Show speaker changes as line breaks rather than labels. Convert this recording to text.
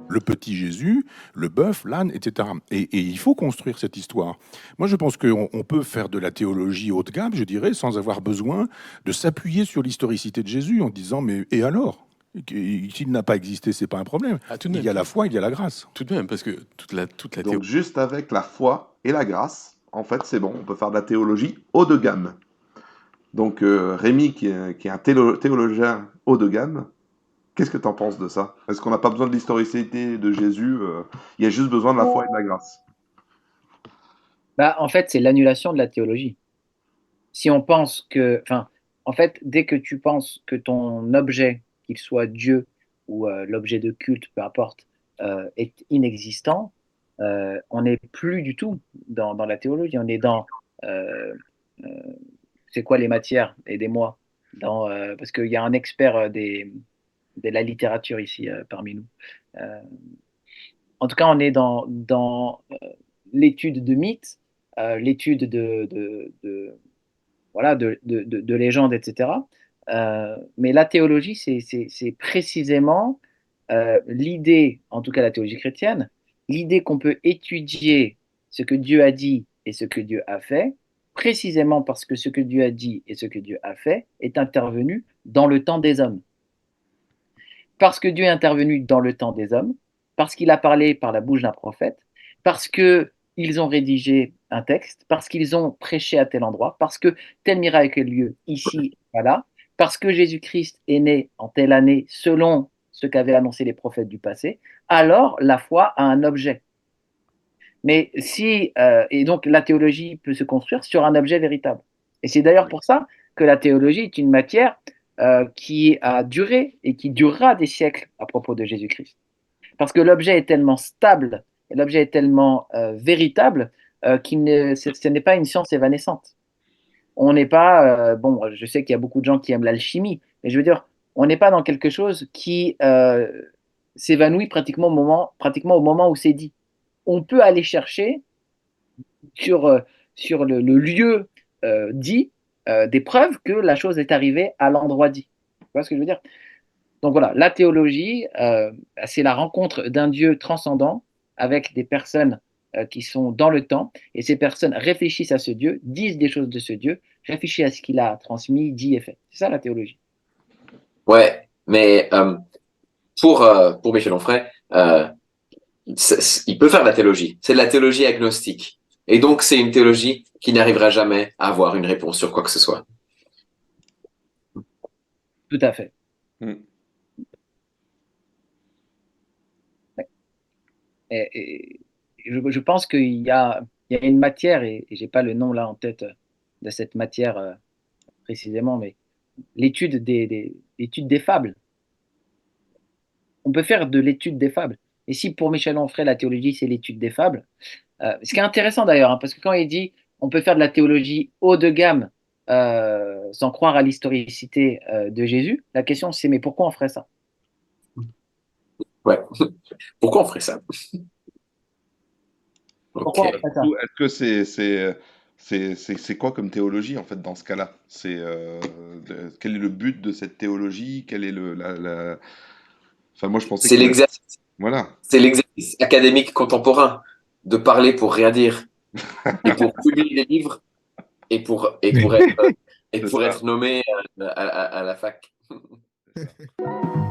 Le petit Jésus, le bœuf, l'âne, etc. Et il faut construire cette histoire. Moi, je pense qu'on peut faire de la théologie haut de gamme, je dirais, sans avoir besoin de s'appuyer sur l'historicité de Jésus en disant, mais et alors? S'il n'a pas existé, c'est pas un problème.
Ah, tout de
Il y
même,
a la foi, il y a la grâce.
tout de même, parce que toute la
Donc
théorie.
juste avec la foi et la grâce, en fait, c'est bon, on peut faire de la théologie haut de gamme. Donc Rémi, qui est un théologien haut de gamme, qu'est-ce que tu en penses de ça? Est-ce qu'on n'a pas besoin de l'historicité de Jésus? Il y a juste besoin de la foi et de la grâce.
Bah, en fait, c'est l'annulation de la théologie. Si on pense que, enfin, en fait, dès que tu penses que ton objet, qu'il soit Dieu ou l'objet de culte, peu importe, est inexistant, on n'est plus du tout dans la théologie. On est dans, euh, euh, c'est quoi les matières? Aidez-moi. Parce qu'il y a un expert de la littérature ici parmi nous. Euh, En tout cas, on est dans l'étude de mythes, l'étude voilà, de légendes, etc. Mais la théologie, c'est précisément l'idée, en tout cas la théologie chrétienne, l'idée qu'on peut étudier ce que Dieu a dit et ce que Dieu a fait, précisément parce que ce que Dieu a dit et ce que Dieu a fait est intervenu dans le temps des hommes. Parce que Dieu est intervenu dans le temps des hommes, parce qu'il a parlé par la bouche d'un prophète, parce qu'ils ont rédigé un texte, parce qu'ils ont prêché à tel endroit, parce que tel miracle a eu lieu ici, voilà, parce que Jésus-Christ est né en telle année selon ce qu'avaient annoncé les prophètes du passé, alors la foi a un objet. Mais et donc la théologie peut se construire sur un objet véritable. Et c'est d'ailleurs pour ça que la théologie est une matière qui a duré et qui durera des siècles à propos de Jésus-Christ. Parce que l'objet est tellement stable, et l'objet est tellement véritable ce n'est pas une science évanescente. On n'est pas, bon, je sais qu'il y a beaucoup de gens qui aiment l'alchimie, mais je veux dire, on n'est pas dans quelque chose qui s'évanouit pratiquement au moment où c'est dit. On peut aller chercher sur, sur le lieu dit des preuves que la chose est arrivée à l'endroit dit. Tu vois ce que je veux dire? Donc voilà, la théologie, c'est la rencontre d'un Dieu transcendant avec des personnes qui sont dans le temps, et ces personnes réfléchissent à ce Dieu, disent des choses de ce Dieu, réfléchissent à ce qu'il a transmis, dit et fait. C'est ça la théologie.
Ouais, mais pour Michel Onfray, il peut faire de la théologie. C'est de la théologie agnostique. Et donc, c'est une théologie qui n'arrivera jamais à avoir une réponse sur quoi que ce soit.
Tout à fait.
Mm.
Et je pense qu'il y a une matière, et je n'ai pas le nom là en tête de cette matière précisément, mais l'étude des fables. On peut faire de l'étude des fables. Et si pour Michel Onfray, la théologie, c'est l'étude des fables, ce qui est intéressant d'ailleurs, hein, parce que quand il dit on peut faire de la théologie haut de gamme sans croire à l'historicité de Jésus, la question c'est mais pourquoi on ferait ça?
Ouais. Pourquoi on ferait ça?
Pourquoi on
Ok.
ferait ça?
Est-ce que c'est quoi comme théologie en fait dans ce cas-là? Quel est le but de cette théologie? Quel est Enfin, moi je pensais
C'est
qu'il y avait.
l'exercice,
Voilà.
c'est l'exercice académique contemporain de parler pour rien dire et pour publier des livres et pour
C'est
être
ça.
nommé à la fac.
C'est ça.